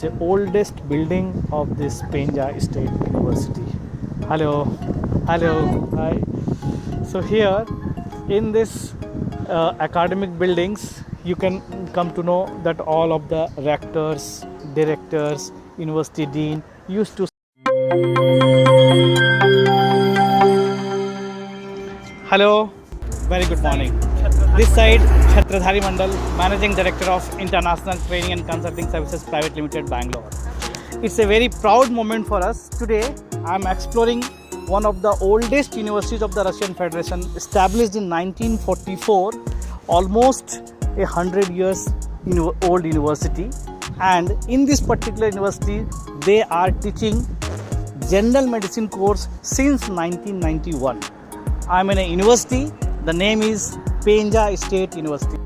The oldest building of this Penza State University. Hello, hi. So here in this academic buildings, you can come to know that all of the rectors, directors, university dean used to. Hello, very good morning. This side, Chhatradhari Mandal, Managing Director of International Training and Consulting Services Private Limited, Bangalore. It's a very proud moment for us. Today, I'm exploring one of the oldest universities of the Russian Federation, established in 1944, almost 100 years old university. And in this particular university, they are teaching general medicine course since 1991. I'm in a university. The name is Penza State University.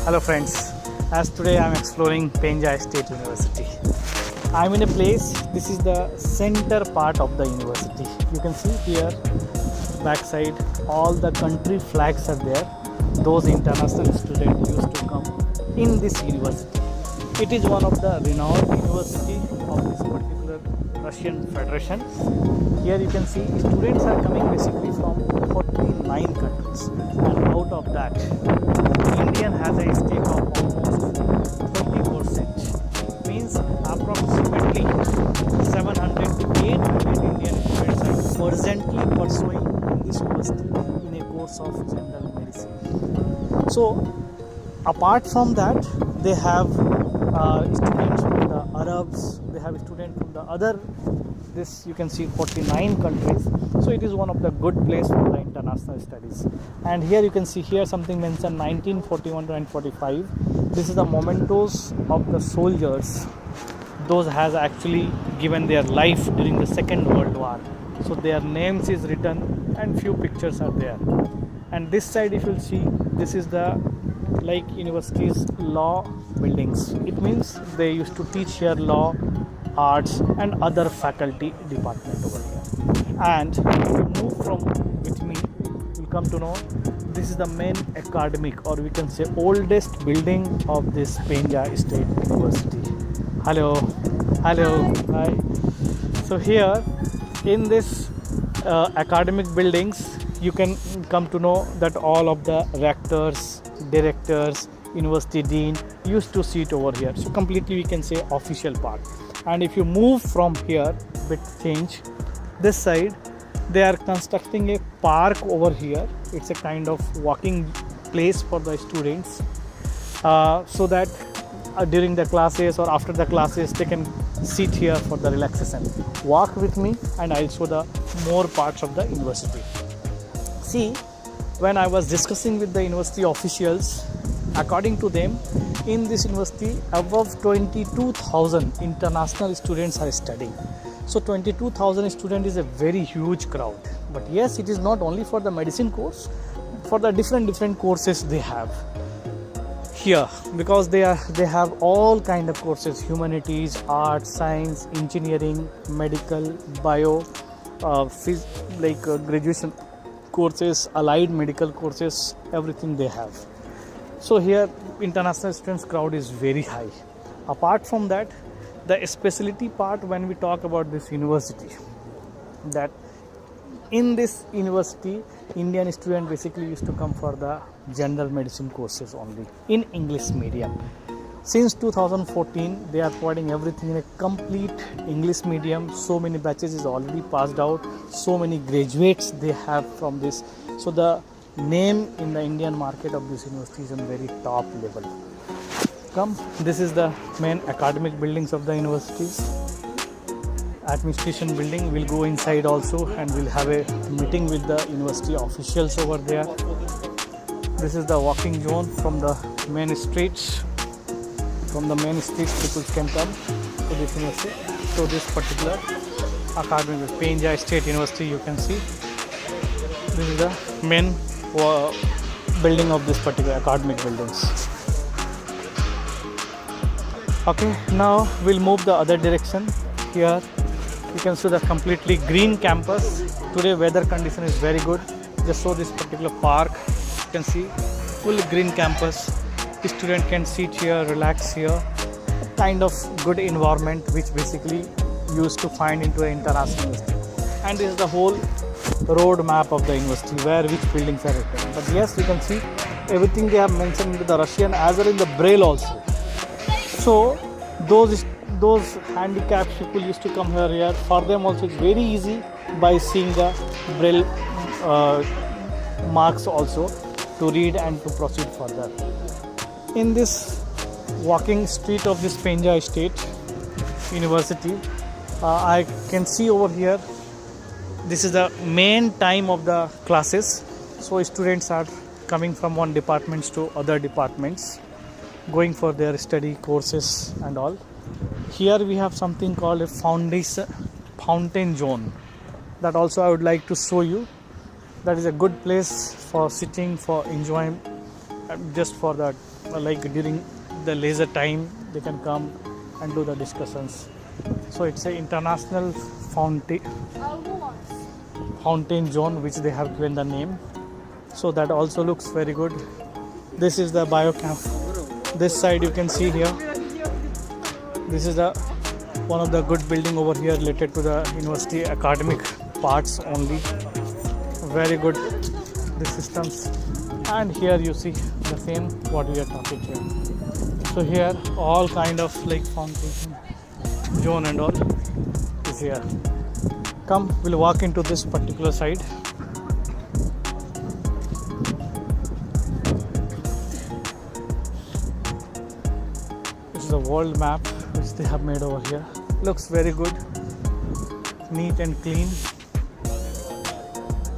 Hello friends, as today I am exploring Penza State University. I am in a place, this is the center part of the university. You can see here, backside, all the country flags are there. Those international students used to come in this university. It is one of the renowned university of this particular Russian Federation. Here you can see students are coming basically from 49 countries, and out of that, Indian has a stake of almost 30%. Means approximately 700 to 800 Indian students are presently pursuing in this university in a course of general medicine. So apart from that, they have students from the Arabs, they have students from the other, this you can see 49 countries. So it is one of the good place for the international studies. And here you can see here something mentioned 1941 to 1945. This is the mementos of the soldiers. Those has actually given their life during the Second World War. So their names is written and few pictures are there. And this side if you'll see, this is the like university's law buildings. It means they used to teach here law, arts and other faculty department over here. And if you move from with me, you'll come to know this is the main academic, or we can say oldest building of this Penza State University. Hello, hi. So here in this academic buildings, you can come to know that all of the rectors, directors, university dean used to sit over here. So completely we can say official part. And if you move from here, bit change, this side, they are constructing a park over here. It's a kind of walking place for the students, so that during the classes or after the classes they can sit here for the relaxation. Walk with me and I'll show the more parts of the university. See, when I was discussing with the university officials, according to them, in this university above 22,000 international students are studying. So 22,000 students is a very huge crowd. But yes, it is not only for the medicine course, for the different courses they have here, because they have all kind of courses: humanities, arts, science, engineering, medical, bio, graduation courses, allied medical courses, everything they have. So here international students crowd is very high. Apart from that, the specialty part when we talk about this university, that in this university Indian students basically used to come for the general medicine courses only in English medium. Since 2014 they are providing everything in a complete English medium. So many batches is already passed out, so many graduates they have from this. So the name in the Indian market of this university is on very top level. Come, this is the main academic buildings of the university. Administration building, we'll go inside also and we'll have a meeting with the university officials over there. This is the walking zone from the main streets. From the main streets people can come to this university. So this particular academic Penza State University, you can see this is the main building of this particular academic buildings. Okay, now we'll move the other direction. Here you can see the completely green campus. Today weather condition is very good. Just saw this particular park. You can see full green campus. Student can sit here, relax here, kind of good environment which basically used to find into an international university. And this is the whole road map of the university where which buildings are written. But yes, you can see everything they have mentioned in the Russian as well in the Braille also. So those handicapped people used to come here. For them also it's very easy by seeing the Braille marks also to read and to proceed further. In this walking street of this Penza State University, I can see over here this is the main time of the classes. So students are coming from one departments to other departments, going for their study courses and all. Here we have something called a fountain zone. That also I would like to show you. That is a good place for sitting, for enjoying, just for that, like during the leisure time they can come and do the discussions. So it's an international fountain zone which they have given the name. So that also looks very good. This is the biocamp. This side you can see here. This is the one of the good building over here related to the university academic parts only. Very good the systems. And here you see the same what we are talking here. So here all kind of like fountain zone and all is here. Come, we'll walk into this particular side. This is a world map which they have made over here. Looks very good, neat and clean.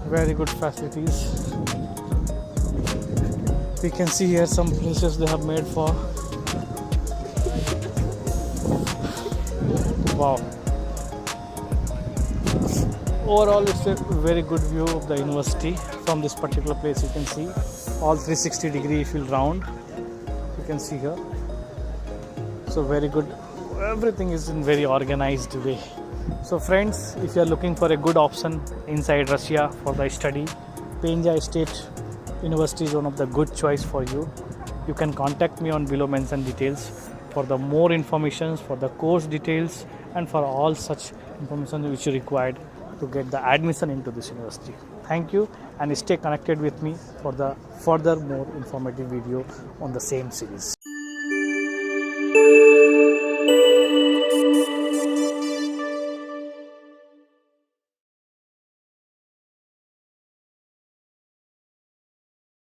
Very good facilities. We can see here some places they have made for. Wow. Overall, it's a very good view of the university from this particular place. You can see all 360 degree if you round. You can see here. So very good. Everything is in very organized way. So friends, if you are looking for a good option inside Russia for the study, Penza State University is one of the good choice for you. You can contact me on below mentioned details for the more information, for the course details, and for all such information which you required to get the admission into this university. Thank you, and stay connected with me for the further more informative video on the same series.